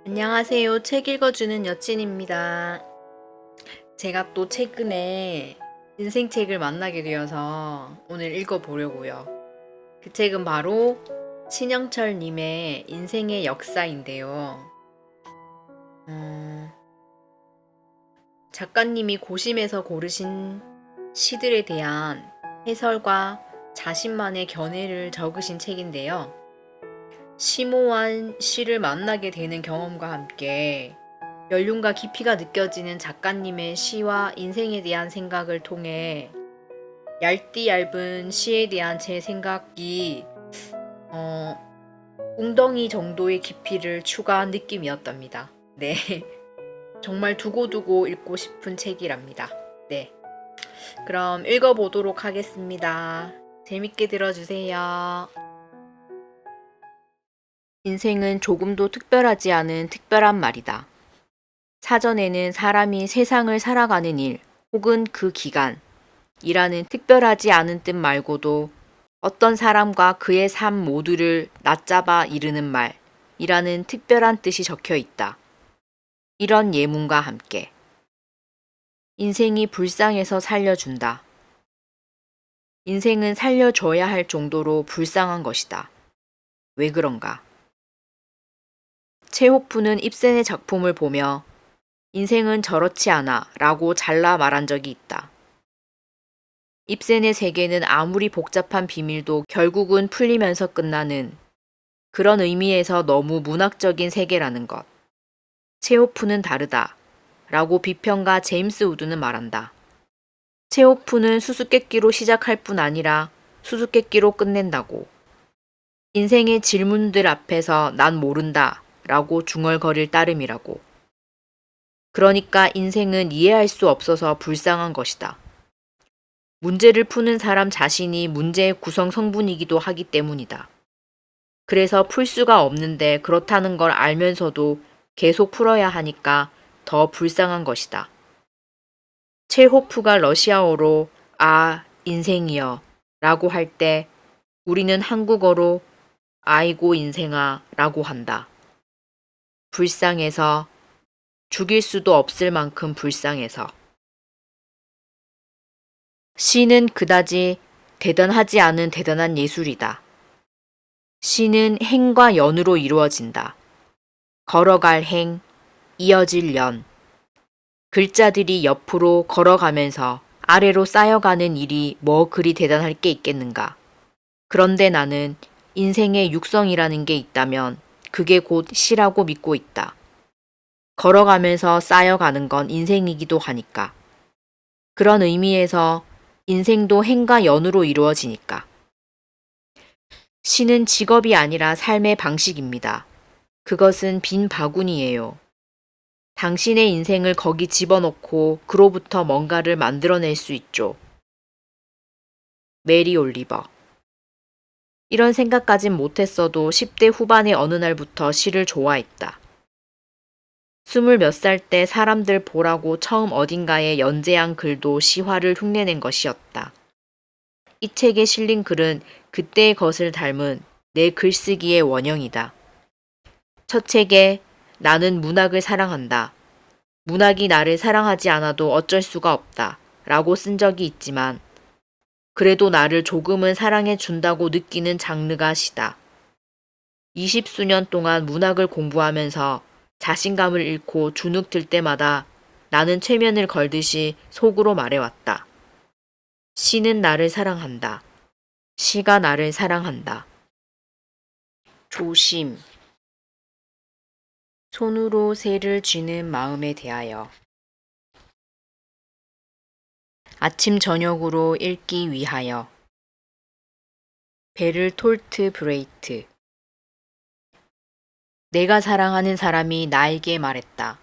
안녕하세요. 책 읽어주는 여친입니다. 제가 또 최근에 인생책을 만나게 되어서 오늘 읽어보려고요. 그 책은 바로 신영철님의 인생의 역사인데요. 작가님이 고심해서 고르신 시들에 대한 해설과 자신만의 견해를 적으신 책인데요. 심오한 시를 만나게 되는 경험과 함께 연륜과 깊이가 느껴지는 작가님의 시와 인생에 대한 생각을 통해 얇디 얇은 시에 대한 제 생각이 웅덩이 정도의 깊이를 추가한 느낌이었답니다. 네. 정말 두고두고 읽고 싶은 책이랍니다. 네. 그럼 읽어보도록 하겠습니다. 재밌게 들어주세요. 인생은 조금도 특별하지 않은 특별한 말이다. 사전에는 사람이 세상을 살아가는 일 혹은 그 기간, 이라는 특별하지 않은 뜻 말고도 어떤 사람과 그의 삶 모두를 낮잡아 이르는 말이라는 특별한 뜻이 적혀 있다. 이런 예문과 함께 인생이 불쌍해서 살려준다. 인생은 살려줘야 할 정도로 불쌍한 것이다. 왜 그런가? 체호프는 입센의 작품을 보며 인생은 저렇지 않아 라고 잘라 말한 적이 있다. 입센의 세계는 아무리 복잡한 비밀도 결국은 풀리면서 끝나는 그런 의미에서 너무 문학적인 세계라는 것. 체호프는 다르다 라고 비평가 제임스 우드는 말한다. 체호프는 수수께끼로 시작할 뿐 아니라 수수께끼로 끝낸다고. 인생의 질문들 앞에서 난 모른다 라고 중얼거릴 따름이라고. 그러니까 인생은 이해할 수 없어서 불쌍한 것이다. 문제를 푸는 사람 자신이 문제의 구성 성분이기도 하기 때문이다. 그래서 풀 수가 없는데 그렇다는 걸 알면서도 계속 풀어야 하니까 더 불쌍한 것이다. 체호프가 러시아어로 인생이여 라고 할 때 우리는 한국어로 아이고 인생아 라고 한다. 불쌍해서 죽일 수도 없을 만큼 불쌍해서. 시는 그다지 대단하지 않은 대단한 예술이다. 시는 행과 연으로 이루어진다. 걸어갈 행, 이어질 연. 글자들이 옆으로 걸어가면서 아래로 쌓여가는 일이 뭐 그리 대단할 게 있겠는가. 그런데 나는 인생의 육성이라는 게 있다면 그게 곧 시라고 믿고 있다. 걸어가면서 쌓여가는 건 인생이기도 하니까. 그런 의미에서 인생도 행과 연으로 이루어지니까. 시는 직업이 아니라 삶의 방식입니다. 그것은 빈 바구니예요. 당신의 인생을 거기 집어넣고 그로부터 뭔가를 만들어낼 수 있죠. 메리 올리버. 이런 생각까진 못했어도 10대 후반의 어느 날부터 시를 좋아했다. 20몇 살 때 사람들 보라고 처음 어딘가에 연재한 글도 시화를 흉내낸 것이었다. 이 책에 실린 글은 그때의 것을 닮은 내 글쓰기의 원형이다. 첫 책에 나는 문학을 사랑한다. 문학이 나를 사랑하지 않아도 어쩔 수가 없다. 라고 쓴 적이 있지만 그래도 나를 조금은 사랑해 준다고 느끼는 장르가 시다. 20수년 동안 문학을 공부하면서 자신감을 잃고 주눅 들 때마다 나는 최면을 걸듯이 속으로 말해왔다. 시는 나를 사랑한다. 시가 나를 사랑한다. 조심. 손으로 새를 쥐는 마음에 대하여. 아침 저녁으로 읽기 위하여. 베를톨트 브레이트. 내가 사랑하는 사람이 나에게 말했다.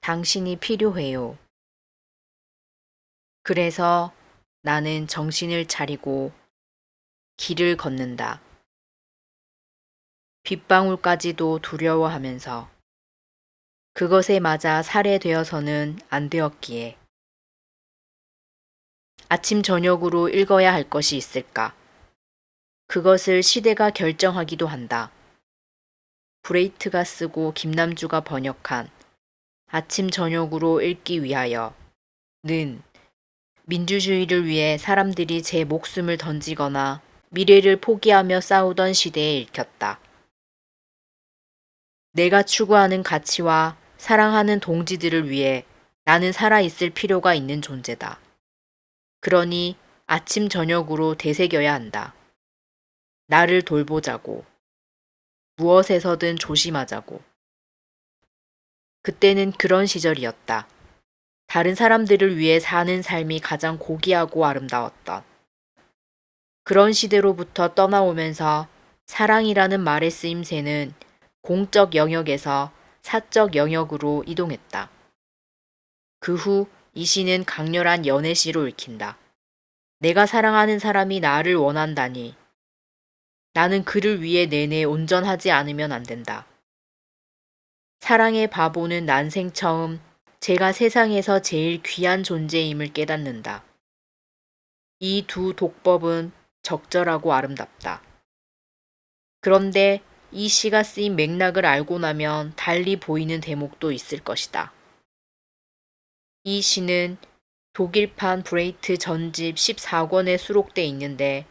당신이 필요해요. 그래서 나는 정신을 차리고 길을 걷는다. 빗방울까지도 두려워하면서 그것에 맞아 살해되어서는 안 되었기에. 아침 저녁으로 읽어야 할 것이 있을까? 그것을 시대가 결정하기도 한다. 브레이트가 쓰고 김남주가 번역한 아침 저녁으로 읽기 위하여 는 민주주의를 위해 사람들이 제 목숨을 던지거나 미래를 포기하며 싸우던 시대에 읽혔다. 내가 추구하는 가치와 사랑하는 동지들을 위해 나는 살아있을 필요가 있는 존재다. 그러니 아침 저녁으로 되새겨야 한다. 나를 돌보자고. 무엇에서든 조심하자고. 그때는 그런 시절이었다. 다른 사람들을 위해 사는 삶이 가장 고귀하고 아름다웠던. 그런 시대로부터 떠나오면서 사랑이라는 말의 쓰임새는 공적 영역에서 사적 영역으로 이동했다. 그 후 이 시는 강렬한 연애시로 읽힌다. 내가 사랑하는 사람이 나를 원한다니 나는 그를 위해 내내 온전하지 않으면 안 된다. 사랑의 바보는 난생 처음 제가 세상에서 제일 귀한 존재임을 깨닫는다. 이 두 독법은 적절하고 아름답다. 그런데 이 시가 쓰인 맥락을 알고 나면 달리 보이는 대목도 있을 것이다. 이 시는 독일판 브레이트 전집 14권에 수록돼 있는데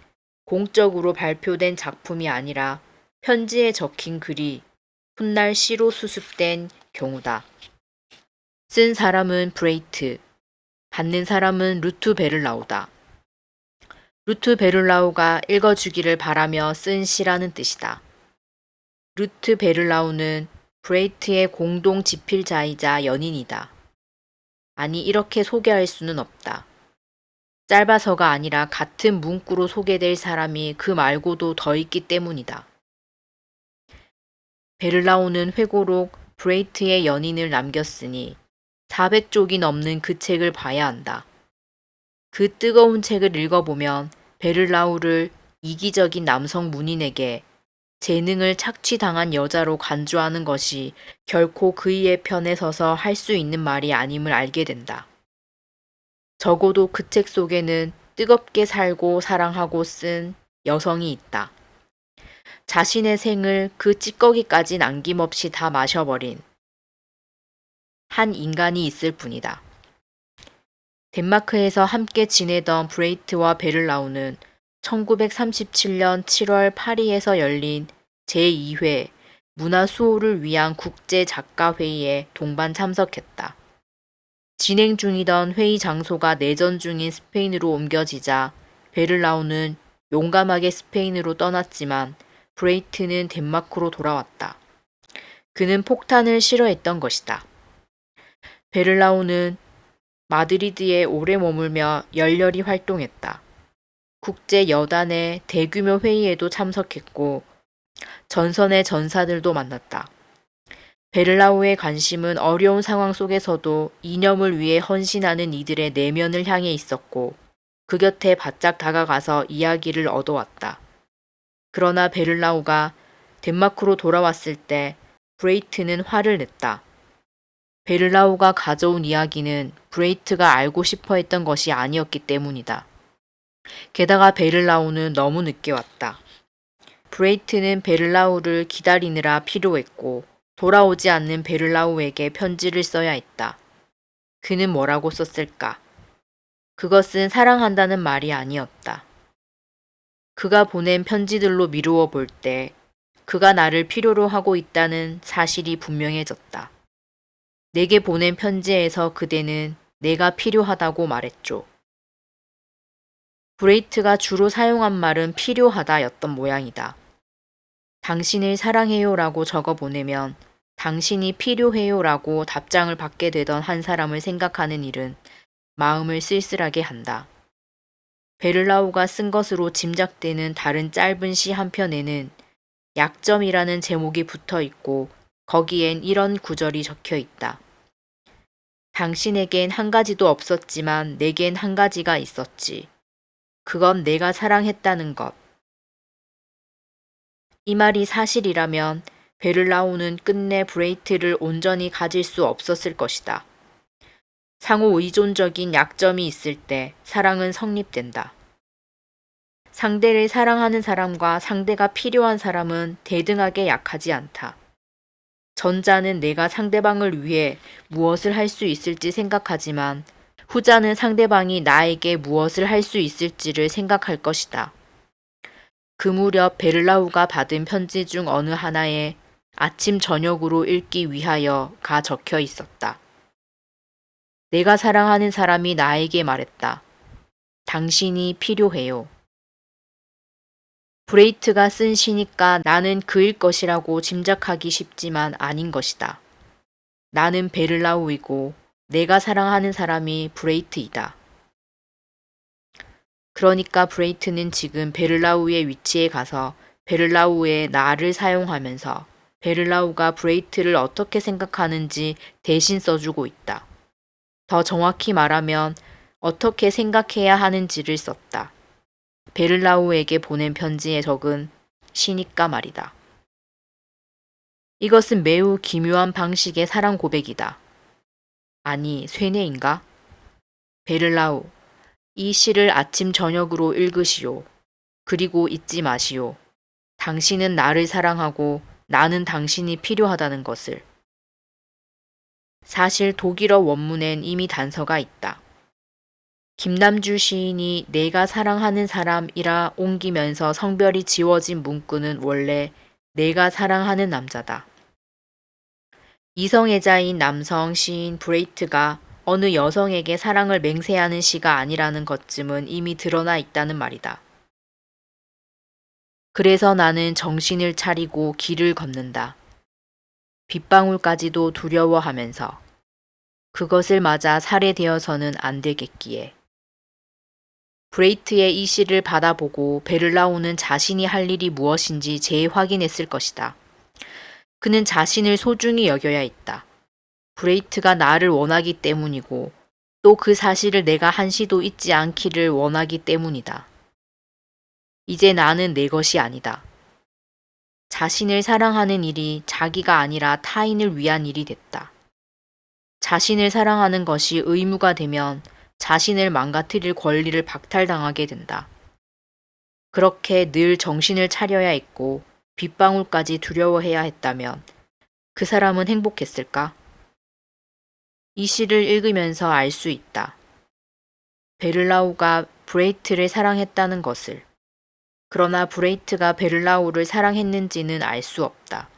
공적으로 발표된 작품이 아니라 편지에 적힌 글이 훗날 시로 수습된 경우다. 쓴 사람은 브레이트, 받는 사람은 루트 베를라우다. 루트 베를라우가 읽어주기를 바라며 쓴 시라는 뜻이다. 루트 베를라우는 브레이트의 공동 집필자이자 연인이다. 아니 이렇게 소개할 수는 없다. 짧아서가 아니라 같은 문구로 소개될 사람이 그 말고도 더 있기 때문이다. 베를라우는 회고록 브레이트의 연인을 남겼으니 400쪽이 넘는 그 책을 봐야 한다. 그 뜨거운 책을 읽어보면 베를라우를 이기적인 남성 문인에게 재능을 착취당한 여자로 간주하는 것이 결코 그이의 편에 서서 할 수 있는 말이 아님을 알게 된다. 적어도 그 책 속에는 뜨겁게 살고 사랑하고 쓴 여성이 있다. 자신의 생을 그 찌꺼기까지 남김없이 다 마셔버린 한 인간이 있을 뿐이다. 덴마크에서 함께 지내던 브레이트와 베를라우는 1937년 7월 파리에서 열린 제2회 문화수호를 위한 국제작가회의에 동반 참석했다. 진행 중이던 회의 장소가 내전 중인 스페인으로 옮겨지자 베를라우는 용감하게 스페인으로 떠났지만 브레이트는 덴마크로 돌아왔다. 그는 폭탄을 싫어했던 것이다. 베를라우는 마드리드에 오래 머물며 열렬히 활동했다. 국제 여단의 대규모 회의에도 참석했고 전선의 전사들도 만났다. 베를라우의 관심은 어려운 상황 속에서도 이념을 위해 헌신하는 이들의 내면을 향해 있었고 그 곁에 바짝 다가가서 이야기를 얻어왔다. 그러나 베를라우가 덴마크로 돌아왔을 때 브레이트는 화를 냈다. 베를라우가 가져온 이야기는 브레이트가 알고 싶어 했던 것이 아니었기 때문이다. 게다가 베를라우는 너무 늦게 왔다. 브레이트는 베를라우를 기다리느라 피로했고 돌아오지 않는 베를라우에게 편지를 써야 했다. 그는 뭐라고 썼을까? 그것은 사랑한다는 말이 아니었다. 그가 보낸 편지들로 미루어 볼 때 그가 나를 필요로 하고 있다는 사실이 분명해졌다. 내게 보낸 편지에서 그대는 내가 필요하다고 말했죠. 브레이트가 주로 사용한 말은 필요하다였던 모양이다. 당신을 사랑해요라고 적어 보내면 당신이 필요해요라고 답장을 받게 되던 한 사람을 생각하는 일은 마음을 쓸쓸하게 한다. 베를라우가 쓴 것으로 짐작되는 다른 짧은 시 한 편에는 약점이라는 제목이 붙어 있고 거기엔 이런 구절이 적혀 있다. 당신에겐 한 가지도 없었지만 내겐 한 가지가 있었지. 그건 내가 사랑했다는 것. 이 말이 사실이라면 베를라우는 끝내 브레이트를 온전히 가질 수 없었을 것이다. 상호 의존적인 약점이 있을 때 사랑은 성립된다. 상대를 사랑하는 사람과 상대가 필요한 사람은 대등하게 약하지 않다. 전자는 내가 상대방을 위해 무엇을 할 수 있을지 생각하지만 후자는 상대방이 나에게 무엇을 할 수 있을지를 생각할 것이다. 그 무렵 베를라우가 받은 편지 중 어느 하나에 아침 저녁으로 읽기 위하여가 적혀 있었다. 내가 사랑하는 사람이 나에게 말했다. 당신이 필요해요. 브레이트가 쓴 시니까 나는 그일 것이라고 짐작하기 쉽지만 아닌 것이다. 나는 베를라우이고 내가 사랑하는 사람이 브레이트이다. 그러니까 브레이트는 지금 베를라우의 위치에 가서 베를라우의 나를 사용하면서 베를라우가 브레이트를 어떻게 생각하는지 대신 써주고 있다. 더 정확히 말하면 어떻게 생각해야 하는지를 썼다. 베를라우에게 보낸 편지에 적은 시니까 말이다. 이것은 매우 기묘한 방식의 사랑 고백이다. 아니, 쇠뇌인가? 베를라우, 이 시를 아침 저녁으로 읽으시오. 그리고 잊지 마시오. 당신은 나를 사랑하고 나는 당신이 필요하다는 것을. 사실 독일어 원문엔 이미 단서가 있다. 김남주 시인이 내가 사랑하는 사람이라 옮기면서 성별이 지워진 문구는 원래 내가 사랑하는 남자다. 이성애자인 남성 시인 브레이트가 어느 여성에게 사랑을 맹세하는 시가 아니라는 것쯤은 이미 드러나 있다는 말이다. 그래서 나는 정신을 차리고 길을 걷는다. 빗방울까지도 두려워하면서 그것을 맞아 살해되어서는 안 되겠기에. 브레이트의 이 시를 받아보고 베를라우는 자신이 할 일이 무엇인지 재확인했을 것이다. 그는 자신을 소중히 여겨야 했다. 브레이트가 나를 원하기 때문이고 또 그 사실을 내가 한시도 잊지 않기를 원하기 때문이다. 이제 나는 내 것이 아니다. 자신을 사랑하는 일이 자기가 아니라 타인을 위한 일이 됐다. 자신을 사랑하는 것이 의무가 되면 자신을 망가뜨릴 권리를 박탈당하게 된다. 그렇게 늘 정신을 차려야 했고 빗방울까지 두려워해야 했다면 그 사람은 행복했을까? 이 시를 읽으면서 알 수 있다. 베를라우가 브레이트를 사랑했다는 것을. 그러나 브레이트가 베를라우를 사랑했는지는 알 수 없다.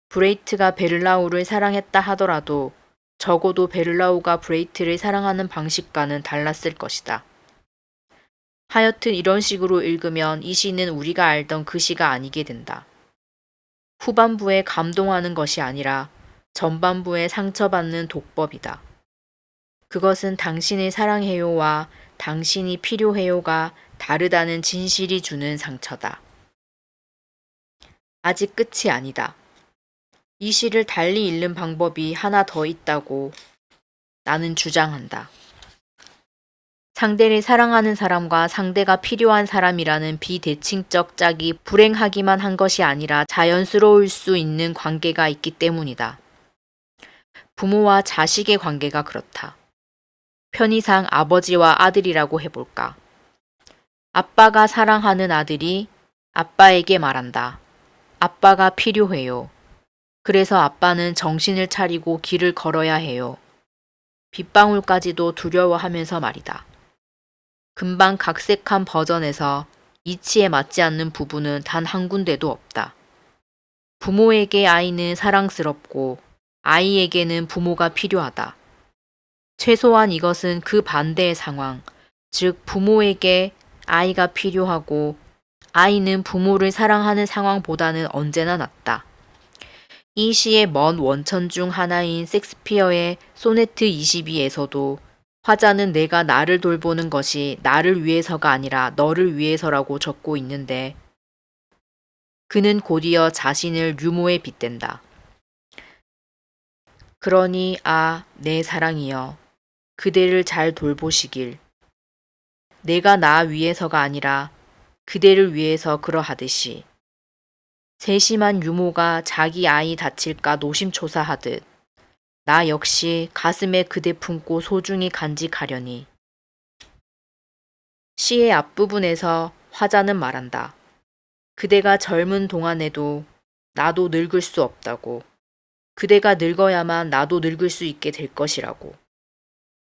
브레이트가 베를라우를 사랑했다 하더라도 적어도 베를라우가 브레이트를 사랑하는 방식과는 달랐을 것이다. 하여튼 이런 식으로 읽으면 이 시는 우리가 알던 그 시가 아니게 된다. 후반부에 감동하는 것이 아니라 전반부에 상처받는 독법이다. 그것은 당신을 사랑해요와 당신이 필요해요가 다르다는 진실이 주는 상처다. 아직 끝이 아니다. 이 시를 달리 읽는 방법이 하나 더 있다고 나는 주장한다. 상대를 사랑하는 사람과 상대가 필요한 사람이라는 비대칭적 짝이 불행하기만 한 것이 아니라 자연스러울 수 있는 관계가 있기 때문이다. 부모와 자식의 관계가 그렇다. 편의상 아버지와 아들이라고 해볼까. 아빠가 사랑하는 아들이 아빠에게 말한다. 아빠가 필요해요. 그래서 아빠는 정신을 차리고 길을 걸어야 해요. 빗방울까지도 두려워하면서 말이다. 금방 각색한 버전에서 이치에 맞지 않는 부분은 단 한 군데도 없다. 부모에게 아이는 사랑스럽고 아이에게는 부모가 필요하다. 최소한 이것은 그 반대의 상황, 즉 부모에게 아이가 필요하고 아이는 부모를 사랑하는 상황보다는 언제나 낫다. 이 시의 먼 원천 중 하나인 섹스피어의 소네트 22에서도 화자는 내가 나를 돌보는 것이 나를 위해서가 아니라 너를 위해서라고 적고 있는데 그는 곧이어 자신을 유모에 빗댄다. 그러니 내 사랑이여 그대를 잘 돌보시길. 내가 나 위해서가 아니라 그대를 위해서 그러하듯이. 세심한 유모가 자기 아이 다칠까 노심초사하듯 나 역시 가슴에 그대 품고 소중히 간직하려니. 시의 앞부분에서 화자는 말한다. 그대가 젊은 동안에도 나도 늙을 수 없다고. 그대가 늙어야만 나도 늙을 수 있게 될 것이라고.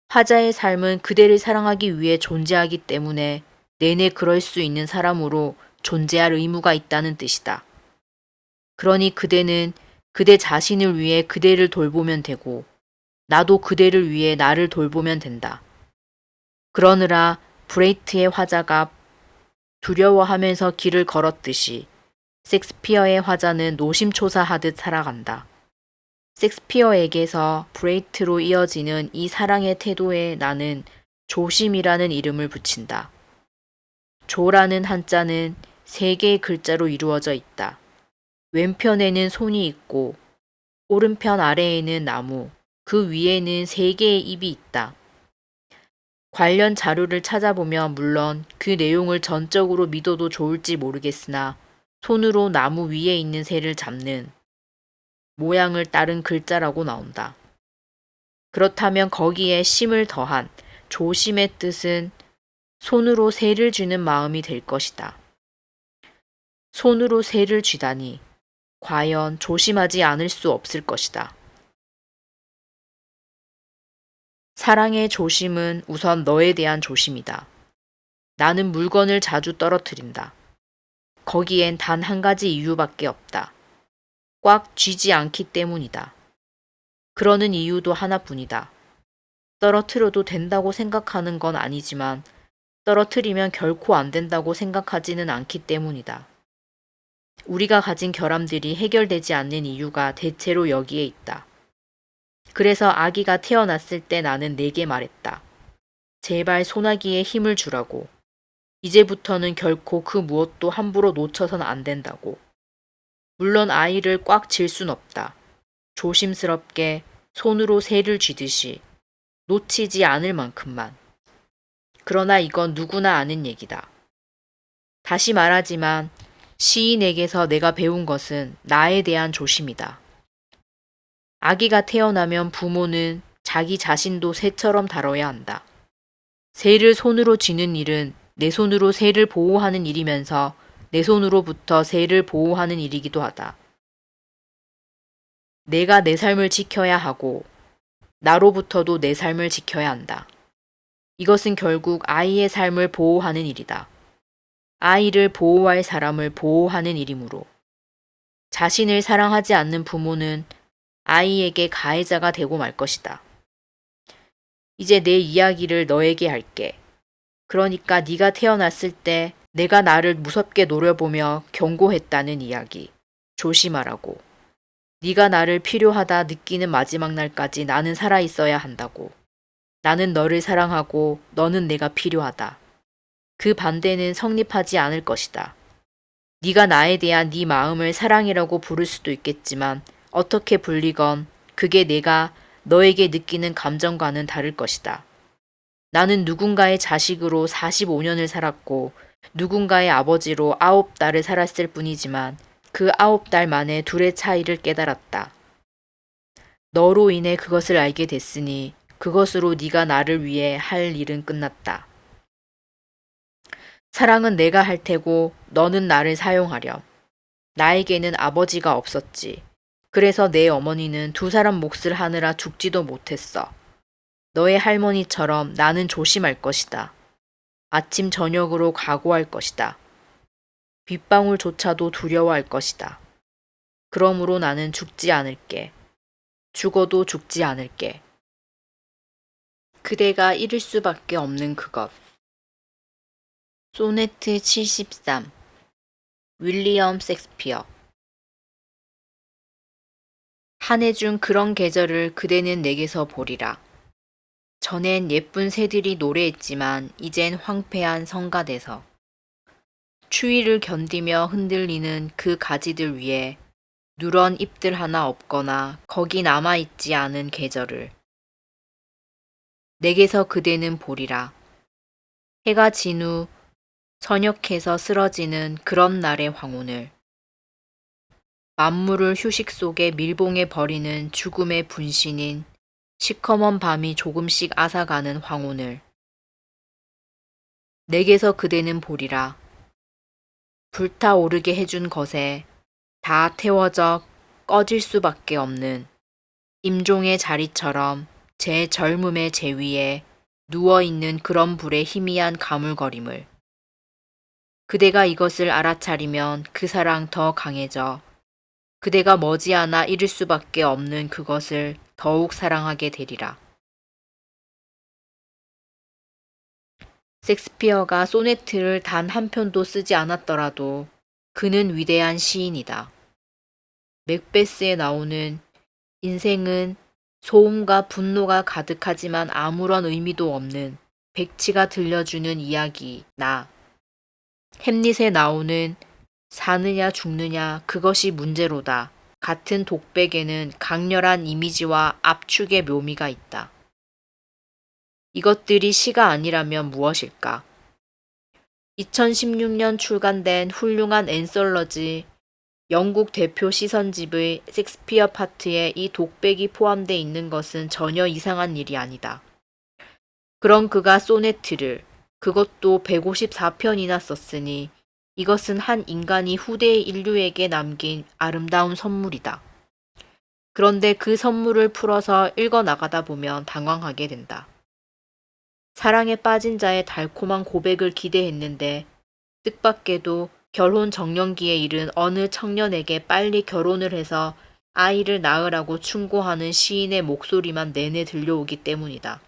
화자의 삶은 그대를 사랑하기 위해 존재하기 때문에 내내 그럴 수 있는 사람으로 존재할 의무가 있다는 뜻이다. 그러니 그대는 그대 자신을 위해 그대를 돌보면 되고 나도 그대를 위해 나를 돌보면 된다. 그러느라 브레이트의 화자가 두려워하면서 길을 걸었듯이 섹스피어의 화자는 노심초사하듯 살아간다. 섹스피어에게서 브레이트로 이어지는 이 사랑의 태도에 나는 조심이라는 이름을 붙인다. 조라는 한자는 세 개의 글자로 이루어져 있다. 왼편에는 손이 있고 오른편 아래에는 나무, 그 위에는 세 개의 입이 있다. 관련 자료를 찾아보면 물론 그 내용을 전적으로 믿어도 좋을지 모르겠으나 손으로 나무 위에 있는 새를 잡는 모양을 따른 글자라고 나온다. 그렇다면 거기에 심을 더한 조심의 뜻은 손으로 새를 쥐는 마음이 될 것이다. 손으로 새를 쥐다니 과연 조심하지 않을 수 없을 것이다. 사랑의 조심은 우선 너에 대한 조심이다. 나는 물건을 자주 떨어뜨린다. 거기엔 단 한 가지 이유밖에 없다. 꽉 쥐지 않기 때문이다. 그러는 이유도 하나뿐이다. 떨어뜨려도 된다고 생각하는 건 아니지만 떨어뜨리면 결코 안 된다고 생각하지는 않기 때문이다. 우리가 가진 결함들이 해결되지 않는 이유가 대체로 여기에 있다. 그래서 아기가 태어났을 때 나는 내게 말했다. 제발 소나기에 힘을 주라고. 이제부터는 결코 그 무엇도 함부로 놓쳐선 안 된다고. 물론 아이를 꽉 쥘 순 없다. 조심스럽게 손으로 새를 쥐듯이 놓치지 않을 만큼만. 그러나 이건 누구나 아는 얘기다. 다시 말하지만 시인에게서 내가 배운 것은 나에 대한 조심이다. 아기가 태어나면 부모는 자기 자신도 새처럼 다뤄야 한다. 새를 손으로 쥐는 일은 내 손으로 새를 보호하는 일이면서 내 손으로부터 새를 보호하는 일이기도 하다. 내가 내 삶을 지켜야 하고 나로부터도 내 삶을 지켜야 한다. 이것은 결국 아이의 삶을 보호하는 일이다. 아이를 보호할 사람을 보호하는 일이므로 자신을 사랑하지 않는 부모는 아이에게 가해자가 되고 말 것이다. 이제 내 이야기를 너에게 할게. 그러니까 네가 태어났을 때 내가 나를 무섭게 노려보며 경고했다는 이야기. 조심하라고. 네가 나를 필요하다 느끼는 마지막 날까지 나는 살아있어야 한다고. 나는 너를 사랑하고 너는 내가 필요하다. 그 반대는 성립하지 않을 것이다. 네가 나에 대한 네 마음을 사랑이라고 부를 수도 있겠지만 어떻게 불리건 그게 내가 너에게 느끼는 감정과는 다를 것이다. 나는 누군가의 자식으로 45년을 살았고 누군가의 아버지로 9달을 살았을 뿐이지만 그 9달 만에 둘의 차이를 깨달았다. 너로 인해 그것을 알게 됐으니 그것으로 네가 나를 위해 할 일은 끝났다. 사랑은 내가 할 테고 너는 나를 사용하렴. 나에게는 아버지가 없었지. 그래서 내 어머니는 두 사람 몫을 하느라 죽지도 못했어. 너의 할머니처럼 나는 조심할 것이다. 아침 저녁으로 각오할 것이다. 빗방울조차도 두려워할 것이다. 그러므로 나는 죽지 않을게. 죽어도 죽지 않을게. 그대가 잃을 수밖에 없는 그것. 소네트 73 윌리엄 섹스피어. 한 해 중 그런 계절을 그대는 내게서 보리라. 전엔 예쁜 새들이 노래했지만 이젠 황폐한 성가대서. 추위를 견디며 흔들리는 그 가지들 위에 누런 잎들 하나 없거나 거기 남아있지 않은 계절을 내게서 그대는 보리라. 해가 진 후 선역해서 쓰러지는 그런 날의 황혼을. 만물을 휴식 속에 밀봉해 버리는 죽음의 분신인 시커먼 밤이 조금씩 앗아가는 황혼을. 내게서 그대는 보리라. 불타오르게 해준 것에 다 태워져 꺼질 수밖에 없는 임종의 자리처럼 제 젊음의 제위에 누워있는 그런 불의 희미한 가물거림을. 그대가 이것을 알아차리면 그 사랑 더 강해져 그대가 머지않아 잃을 수밖에 없는 그것을 더욱 사랑하게 되리라. 섹스피어가 소네트를 단 한 편도 쓰지 않았더라도 그는 위대한 시인이다. 맥베스에 나오는 인생은 소음과 분노가 가득하지만 아무런 의미도 없는 백치가 들려주는 이야기나 햄릿에 나오는 사느냐 죽느냐 그것이 문제로다 같은 독백에는 강렬한 이미지와 압축의 묘미가 있다. 이것들이 시가 아니라면 무엇일까? 2016년 출간된 훌륭한 앤솔러지 영국 대표 시선집의 섹스피어 파트에 이 독백이 포함되어 있는 것은 전혀 이상한 일이 아니다. 그런 그가 소네트를 그것도 154편이나 썼으니 이것은 한 인간이 후대의 인류에게 남긴 아름다운 선물이다. 그런데 그 선물을 풀어서 읽어나가다 보면 당황하게 된다. 사랑에 빠진 자의 달콤한 고백을 기대했는데 뜻밖에도 결혼 정년기에 이른 어느 청년에게 빨리 결혼을 해서 아이를 낳으라고 충고하는 시인의 목소리만 내내 들려오기 때문이다.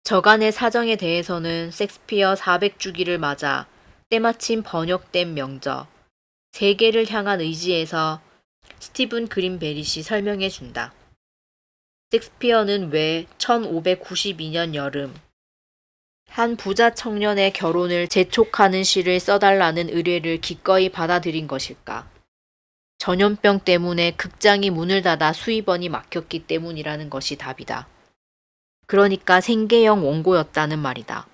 저간의 사정에 대해서는 섹스피어 400주기를 맞아 때마침 번역된 명저 세계를 향한 의지에서 스티븐 그린베릿이 설명해 준다. 섹스피어는 왜 1592년 여름 한 부자 청년의 결혼을 재촉하는 시를 써달라는 의뢰를 기꺼이 받아들인 것일까? 전염병 때문에 극장이 문을 닫아 수입원이 막혔기 때문이라는 것이 답이다. 그러니까 생계형 원고였다는 말이다.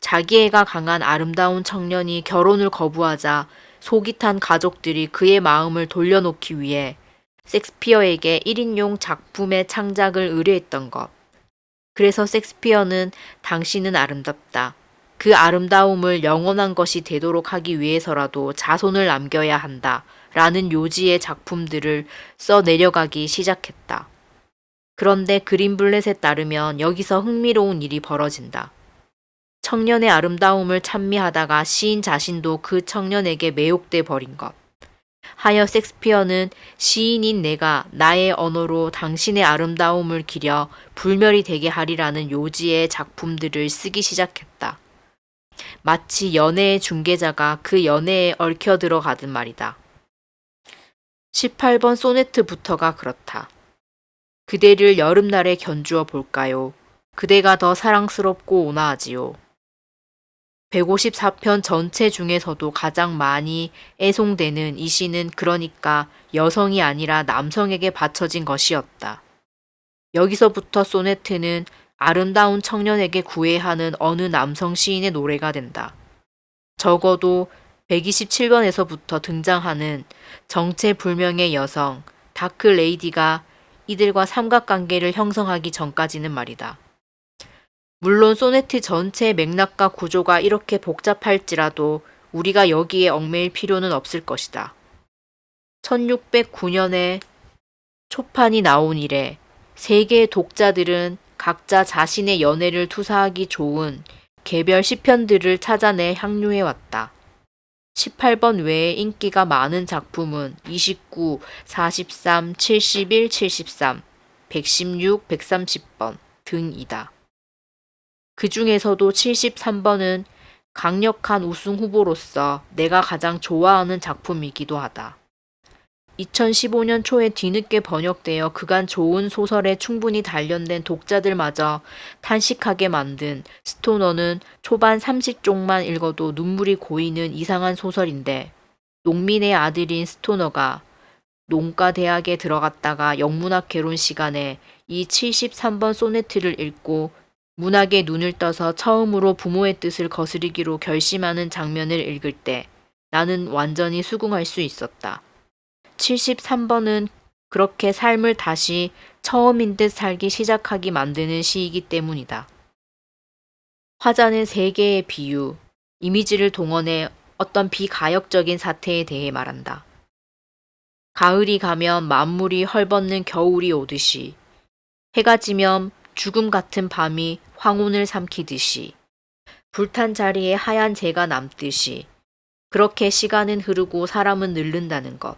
자기애가 강한 아름다운 청년이 결혼을 거부하자 속이 탄 가족들이 그의 마음을 돌려놓기 위해 섹스피어에게 1인용 작품의 창작을 의뢰했던 것. 그래서 섹스피어는 당신은 아름답다. 그 아름다움을 영원한 것이 되도록 하기 위해서라도 자손을 남겨야 한다. 라는 요지의 작품들을 써 내려가기 시작했다. 그런데 그린블렛에 따르면 여기서 흥미로운 일이 벌어진다. 청년의 아름다움을 찬미하다가 시인 자신도 그 청년에게 매혹돼 버린 것. 하여 섹스피어는 시인인 내가 나의 언어로 당신의 아름다움을 기려 불멸이 되게 하리라는 요지의 작품들을 쓰기 시작했다. 마치 연애의 중개자가 그 연애에 얽혀 들어가든 말이다. 18번 소네트부터가 그렇다. 그대를 여름날에 견주어 볼까요? 그대가 더 사랑스럽고 온화하지요. 154편 전체 중에서도 가장 많이 애송되는 이 시는 그러니까 여성이 아니라 남성에게 바쳐진 것이었다. 여기서부터 소네트는 아름다운 청년에게 구애하는 어느 남성 시인의 노래가 된다. 적어도 127번에서부터 등장하는 정체불명의 여성, 다크 레이디가 이들과 삼각관계를 형성하기 전까지는 말이다. 물론 소네트 전체의 맥락과 구조가 이렇게 복잡할지라도 우리가 여기에 얽매일 필요는 없을 것이다. 1609년에 초판이 나온 이래 세계의 독자들은 각자 자신의 연애를 투사하기 좋은 개별 시편들을 찾아내 향유해왔다. 18번 외에 인기가 많은 작품은 29, 43, 71, 73, 116, 130번 등이다. 그 중에서도 73번은 강력한 우승 후보로서 내가 가장 좋아하는 작품이기도 하다. 2015년 초에 뒤늦게 번역되어 그간 좋은 소설에 충분히 단련된 독자들마저 탄식하게 만든 스토너는 초반 30쪽만 읽어도 눈물이 고이는 이상한 소설인데 농민의 아들인 스토너가 농과대학에 들어갔다가 영문학 개론 시간에 이 73번 소네트를 읽고 문학에 눈을 떠서 처음으로 부모의 뜻을 거스르기로 결심하는 장면을 읽을 때 나는 완전히 수긍할 수 있었다. 73번은 그렇게 삶을 다시 처음인 듯 살기 시작하기 만드는 시이기 때문이다. 화자는 세 개의 비유, 이미지를 동원해 어떤 비가역적인 사태에 대해 말한다. 가을이 가면 만물이 헐벗는 겨울이 오듯이, 해가 지면 죽음 같은 밤이 황혼을 삼키듯이, 불탄 자리에 하얀 재가 남듯이, 그렇게 시간은 흐르고 사람은 늙는다는 것.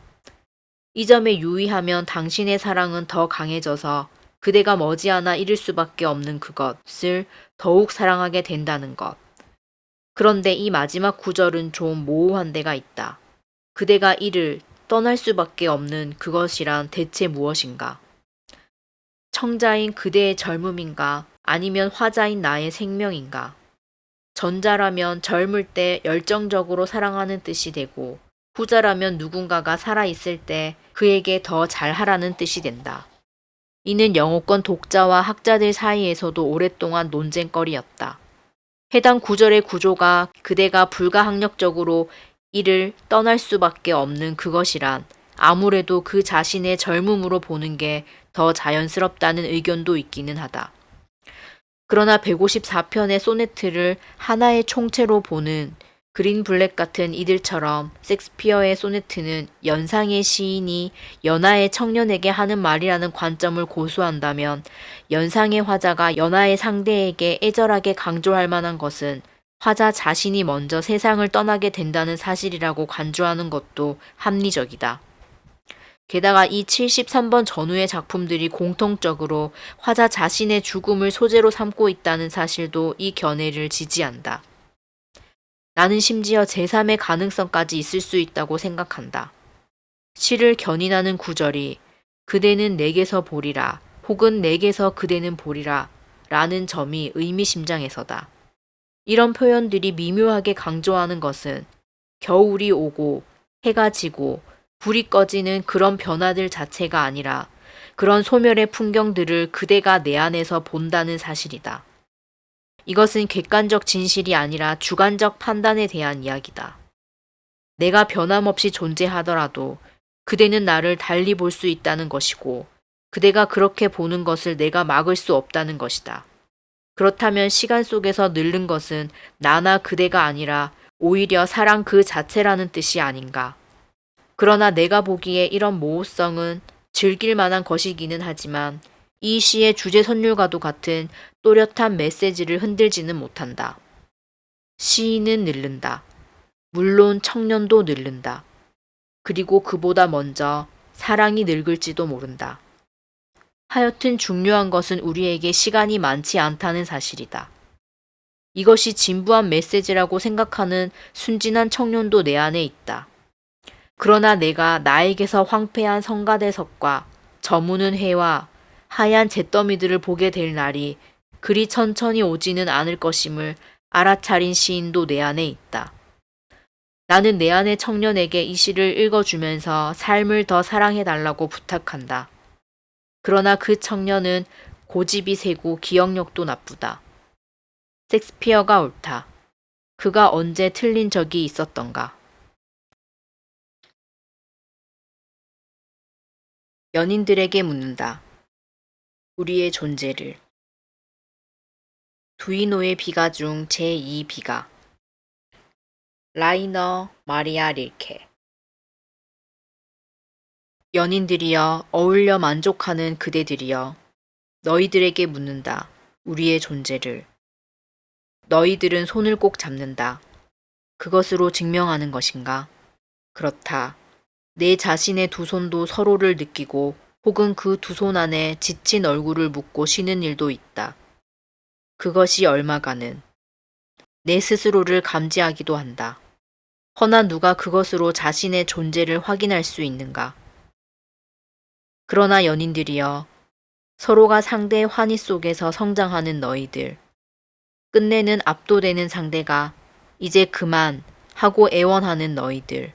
이 점에 유의하면 당신의 사랑은 더 강해져서 그대가 머지않아 잃을 수밖에 없는 그것을 더욱 사랑하게 된다는 것. 그런데 이 마지막 구절은 좀 모호한 데가 있다. 그대가 이를 떠날 수밖에 없는 그것이란 대체 무엇인가? 청자인 그대의 젊음인가? 아니면 화자인 나의 생명인가? 전자라면 젊을 때 열정적으로 사랑하는 뜻이 되고, 후자라면 누군가가 살아있을 때 그에게 더 잘하라는 뜻이 된다. 이는 영어권 독자와 학자들 사이에서도 오랫동안 논쟁거리였다. 해당 구절의 구조가 그대가 불가항력적으로 이를 떠날 수밖에 없는 그것이란 아무래도 그 자신의 젊음으로 보는 게 더 자연스럽다는 의견도 있기는 하다. 그러나 154편의 소네트를 하나의 총체로 보는 그린 블랙 같은 이들처럼 섹스피어의 소네트는 연상의 시인이 연하의 청년에게 하는 말이라는 관점을 고수한다면 연상의 화자가 연하의 상대에게 애절하게 강조할 만한 것은 화자 자신이 먼저 세상을 떠나게 된다는 사실이라고 간주하는 것도 합리적이다. 게다가 이 73번 전후의 작품들이 공통적으로 화자 자신의 죽음을 소재로 삼고 있다는 사실도 이 견해를 지지한다. 나는 심지어 제3의 가능성까지 있을 수 있다고 생각한다. 시를 견인하는 구절이 그대는 내게서 보리라 혹은 내게서 그대는 보리라 라는 점이 의미심장해서다. 이런 표현들이 미묘하게 강조하는 것은 겨울이 오고 해가 지고 불이 꺼지는 그런 변화들 자체가 아니라 그런 소멸의 풍경들을 그대가 내 안에서 본다는 사실이다. 이것은 객관적 진실이 아니라 주관적 판단에 대한 이야기다. 내가 변함없이 존재하더라도 그대는 나를 달리 볼 수 있다는 것이고 그대가 그렇게 보는 것을 내가 막을 수 없다는 것이다. 그렇다면 시간 속에서 늙는 것은 나나 그대가 아니라 오히려 사랑 그 자체라는 뜻이 아닌가. 그러나 내가 보기에 이런 모호성은 즐길 만한 것이기는 하지만 이 시의 주제 선율과도 같은 또렷한 메시지를 흔들지는 못한다. 시인은 늙는다. 물론 청년도 늙는다. 그리고 그보다 먼저 사랑이 늙을지도 모른다. 하여튼 중요한 것은 우리에게 시간이 많지 않다는 사실이다. 이것이 진부한 메시지라고 생각하는 순진한 청년도 내 안에 있다. 그러나 내가 나에게서 황폐한 성가대석과 저무는 해와 하얀 잿더미들을 보게 될 날이 그리 천천히 오지는 않을 것임을 알아차린 시인도 내 안에 있다. 나는 내 안의 청년에게 이 시를 읽어주면서 삶을 더 사랑해달라고 부탁한다. 그러나 그 청년은 고집이 세고 기억력도 나쁘다. 섹스피어가 옳다. 그가 언제 틀린 적이 있었던가. 연인들에게 묻는다. 우리의 존재를. 두이노의 비가 중 제2비가. 라이너 마리아 릴케. 연인들이여, 어울려 만족하는 그대들이여, 너희들에게 묻는다. 우리의 존재를. 너희들은 손을 꼭 잡는다. 그것으로 증명하는 것인가? 그렇다. 내 자신의 두 손도 서로를 느끼고 혹은 그 두 손 안에 지친 얼굴을 묻고 쉬는 일도 있다. 그것이 얼마간은 내 스스로를 감지하기도 한다. 허나 누가 그것으로 자신의 존재를 확인할 수 있는가? 그러나 연인들이여, 서로가 상대의 환희 속에서 성장하는 너희들, 끝내는 압도되는 상대가 이제 그만 하고 애원하는 너희들,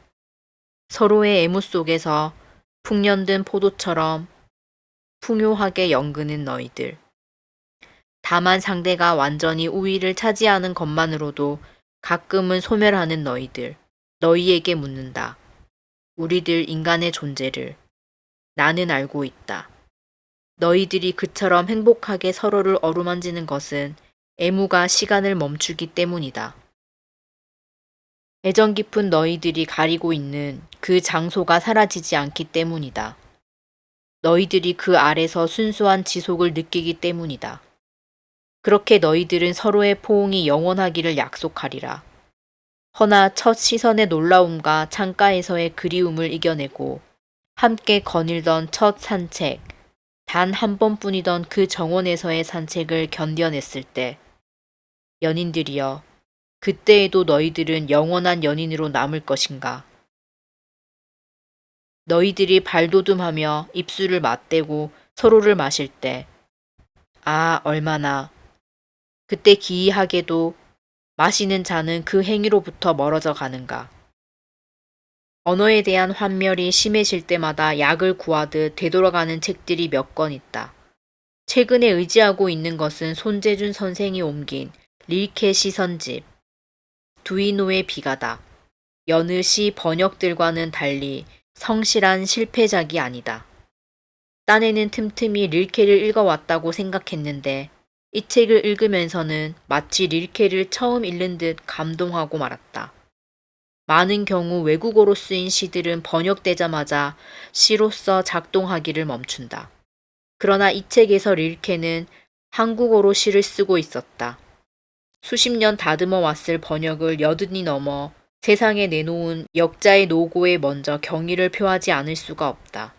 서로의 애무 속에서 풍년든 포도처럼 풍요하게 연그는 너희들. 다만 상대가 완전히 우위를 차지하는 것만으로도 가끔은 소멸하는 너희들. 너희에게 묻는다. 우리들 인간의 존재를. 나는 알고 있다. 너희들이 그처럼 행복하게 서로를 어루만지는 것은 애무가 시간을 멈추기 때문이다. 애정 깊은 너희들이 가리고 있는 그 장소가 사라지지 않기 때문이다. 너희들이 그 아래서 순수한 지속을 느끼기 때문이다. 그렇게 너희들은 서로의 포옹이 영원하기를 약속하리라. 허나 첫 시선의 놀라움과 창가에서의 그리움을 이겨내고 함께 거닐던 첫 산책, 단 한 번뿐이던 그 정원에서의 산책을 견뎌냈을 때, 연인들이여, 그때에도 너희들은 영원한 연인으로 남을 것인가? 너희들이 발돋움하며 입술을 맞대고 서로를 마실 때, 아, 얼마나. 그때 기이하게도 마시는 자는 그 행위로부터 멀어져 가는가. 언어에 대한 환멸이 심해질 때마다 약을 구하듯 되돌아가는 책들이 몇 권 있다. 최근에 의지하고 있는 것은 손재준 선생이 옮긴 릴케 시선집, 두이노의 비가다. 여느 시 번역들과는 달리 성실한 실패작이 아니다. 딴에는 틈틈이 릴케를 읽어왔다고 생각했는데 이 책을 읽으면서는 마치 릴케를 처음 읽는 듯 감동하고 말았다. 많은 경우 외국어로 쓰인 시들은 번역되자마자 시로서 작동하기를 멈춘다. 그러나 이 책에서 릴케는 한국어로 시를 쓰고 있었다. 수십 년 다듬어 왔을 번역을 여든이 넘어 세상에 내놓은 역자의 노고에 먼저 경의를 표하지 않을 수가 없다.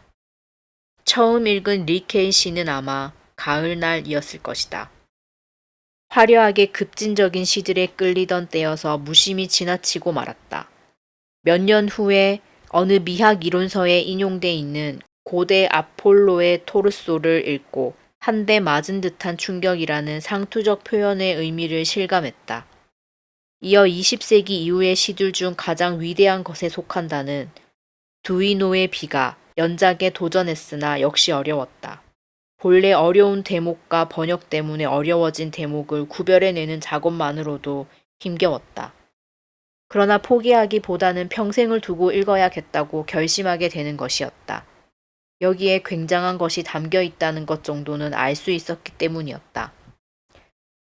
처음 읽은 릴케의 시는 아마 가을날이었을 것이다. 화려하게 급진적인 시들에 끌리던 때여서 무심히 지나치고 말았다. 몇 년 후에 어느 미학 이론서에 인용돼 있는 고대 아폴로의 토르소를 읽고 한 대 맞은 듯한 충격이라는 상투적 표현의 의미를 실감했다. 이어 20세기 이후의 시들 중 가장 위대한 것에 속한다는 두이노의 비가 연작에 도전했으나 역시 어려웠다. 본래 어려운 대목과 번역 때문에 어려워진 대목을 구별해내는 작업만으로도 힘겨웠다. 그러나 포기하기보다는 평생을 두고 읽어야겠다고 결심하게 되는 것이었다. 여기에 굉장한 것이 담겨 있다는 것 정도는 알 수 있었기 때문이었다.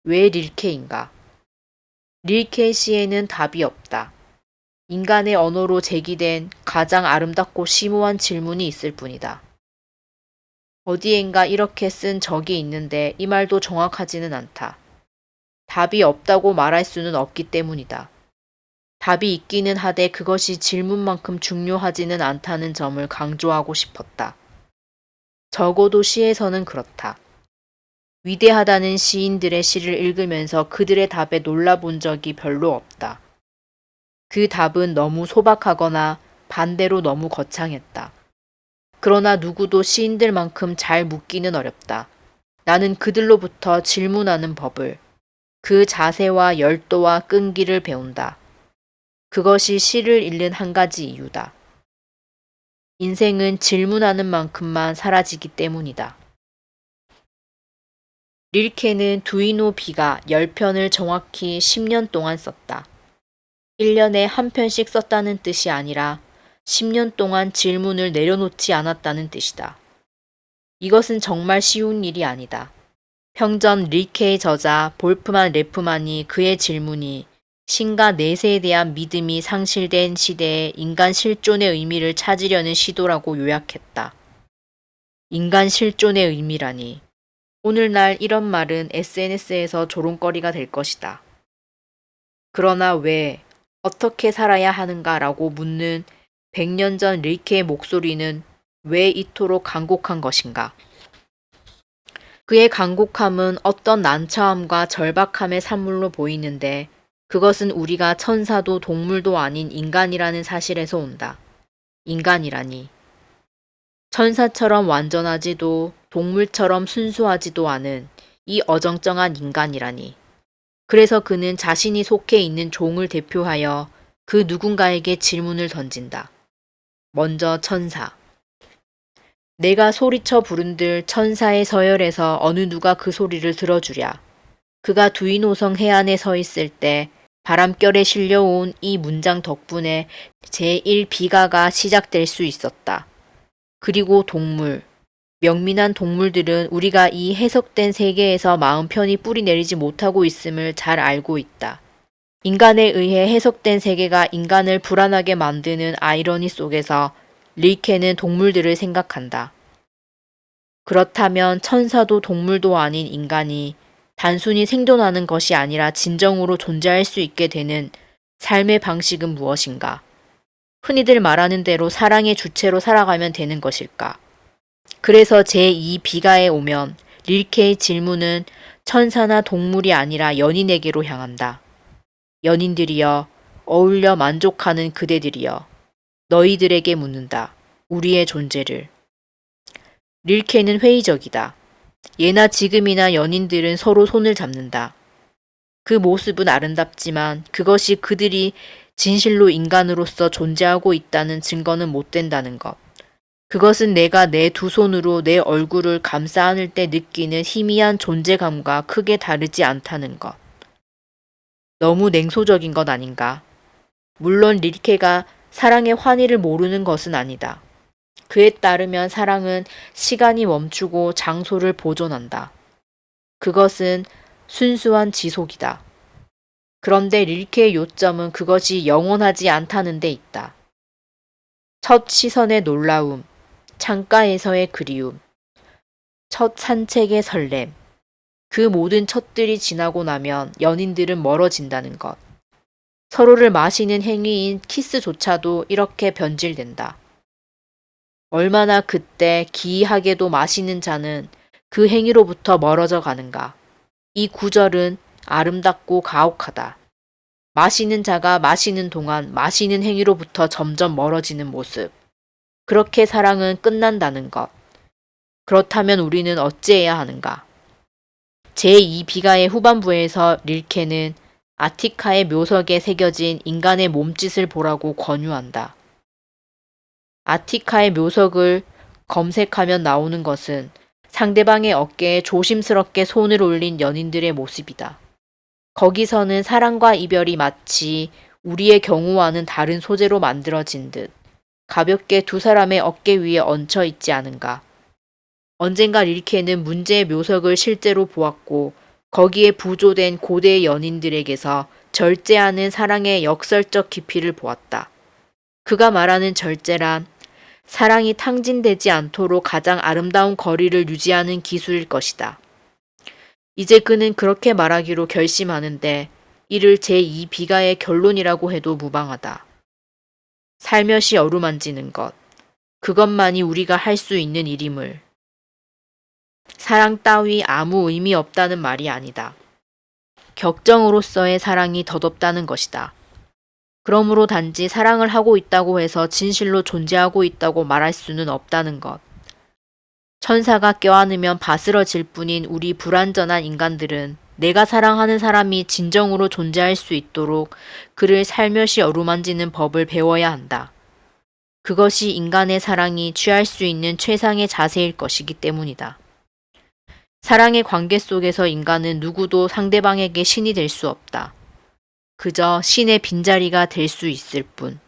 왜 릴케인가? 릴케 시에는 답이 없다. 인간의 언어로 제기된 가장 아름답고 심오한 질문이 있을 뿐이다. 어디엔가 이렇게 쓴 적이 있는데 이 말도 정확하지는 않다. 답이 없다고 말할 수는 없기 때문이다. 답이 있기는 하되 그것이 질문만큼 중요하지는 않다는 점을 강조하고 싶었다. 적어도 시에서는 그렇다. 위대하다는 시인들의 시를 읽으면서 그들의 답에 놀라본 적이 별로 없다. 그 답은 너무 소박하거나 반대로 너무 거창했다. 그러나 누구도 시인들만큼 잘 묻기는 어렵다. 나는 그들로부터 질문하는 법을, 그 자세와 열도와 끈기를 배운다. 그것이 시를 읽는 한 가지 이유다. 인생은 질문하는 만큼만 사라지기 때문이다. 릴케는 두이노 비가 10편을 정확히 10년 동안 썼다. 1년에 한 편씩 썼다는 뜻이 아니라 10년 동안 질문을 내려놓지 않았다는 뜻이다. 이것은 정말 쉬운 일이 아니다. 평전 릴케의 저자 볼프만 레프만이 그의 질문이 신과 내세에 대한 믿음이 상실된 시대의 인간 실존의 의미를 찾으려는 시도라고 요약했다. 인간 실존의 의미라니. 오늘날 이런 말은 SNS에서 조롱거리가 될 것이다. 그러나 왜, 어떻게 살아야 하는가라고 묻는 100년 전 릴케의 목소리는 왜 이토록 간곡한 것인가? 그의 간곡함은 어떤 난처함과 절박함의 산물로 보이는데 그것은 우리가 천사도 동물도 아닌 인간이라는 사실에서 온다. 인간이라니. 천사처럼 완전하지도 동물처럼 순수하지도 않은 이 어정쩡한 인간이라니. 그래서 그는 자신이 속해 있는 종을 대표하여 그 누군가에게 질문을 던진다. 먼저 천사. 내가 소리쳐 부른들 천사의 서열에서 어느 누가 그 소리를 들어주랴. 그가 두이노성 해안에 서 있을 때 바람결에 실려온 이 문장 덕분에 제1비가가 시작될 수 있었다. 그리고 동물. 명민한 동물들은 우리가 이 해석된 세계에서 마음 편히 뿌리 내리지 못하고 있음을 잘 알고 있다. 인간에 의해 해석된 세계가 인간을 불안하게 만드는 아이러니 속에서 릴케는 동물들을 생각한다. 그렇다면 천사도 동물도 아닌 인간이 단순히 생존하는 것이 아니라 진정으로 존재할 수 있게 되는 삶의 방식은 무엇인가? 흔히들 말하는 대로 사랑의 주체로 살아가면 되는 것일까? 그래서 제2 비가에 오면 릴케의 질문은 천사나 동물이 아니라 연인에게로 향한다. 연인들이여, 어울려 만족하는 그대들이여, 너희들에게 묻는다. 우리의 존재를. 릴케는 회의적이다. 예나 지금이나 연인들은 서로 손을 잡는다. 그 모습은 아름답지만 그것이 그들이 진실로 인간으로서 존재하고 있다는 증거는 못 된다는 것. 그것은 내가 내 두 손으로 내 얼굴을 감싸 안을 때 느끼는 희미한 존재감과 크게 다르지 않다는 것. 너무 냉소적인 것 아닌가? 물론 릴케가 사랑의 환희를 모르는 것은 아니다. 그에 따르면 사랑은 시간이 멈추고 장소를 보존한다. 그것은 순수한 지속이다. 그런데 릴케의 요점은 그것이 영원하지 않다는 데 있다. 첫 시선의 놀라움, 창가에서의 그리움, 첫 산책의 설렘, 그 모든 첫들이 지나고 나면 연인들은 멀어진다는 것. 서로를 마시는 행위인 키스조차도 이렇게 변질된다. 얼마나 그때 기이하게도 마시는 자는 그 행위로부터 멀어져 가는가. 이 구절은 아름답고 가혹하다. 마시는 자가 마시는 동안 마시는 행위로부터 점점 멀어지는 모습. 그렇게 사랑은 끝난다는 것. 그렇다면 우리는 어찌해야 하는가? 제2 비가의 후반부에서 릴케는 아티카의 묘석에 새겨진 인간의 몸짓을 보라고 권유한다. 아티카의 묘석을 검색하면 나오는 것은 상대방의 어깨에 조심스럽게 손을 올린 연인들의 모습이다. 거기서는 사랑과 이별이 마치 우리의 경우와는 다른 소재로 만들어진 듯 가볍게 두 사람의 어깨 위에 얹혀 있지 않은가. 언젠가 릴케는 문제의 묘석을 실제로 보았고 거기에 부조된 고대 연인들에게서 절제하는 사랑의 역설적 깊이를 보았다. 그가 말하는 절제란 사랑이 탕진되지 않도록 가장 아름다운 거리를 유지하는 기술일 것이다. 이제 그는 그렇게 말하기로 결심하는데 이를 제2 비가의 결론이라고 해도 무방하다. 살며시 어루만지는 것, 그것만이 우리가 할 수 있는 일임을. 사랑 따위 아무 의미 없다는 말이 아니다. 격정으로서의 사랑이 덧없다는 것이다. 그러므로 단지 사랑을 하고 있다고 해서 진실로 존재하고 있다고 말할 수는 없다는 것. 천사가 껴안으면 바스러질 뿐인 우리 불완전한 인간들은 내가 사랑하는 사람이 진정으로 존재할 수 있도록 그를 살며시 어루만지는 법을 배워야 한다. 그것이 인간의 사랑이 취할 수 있는 최상의 자세일 것이기 때문이다. 사랑의 관계 속에서 인간은 누구도 상대방에게 신이 될 수 없다. 그저 신의 빈자리가 될 수 있을 뿐.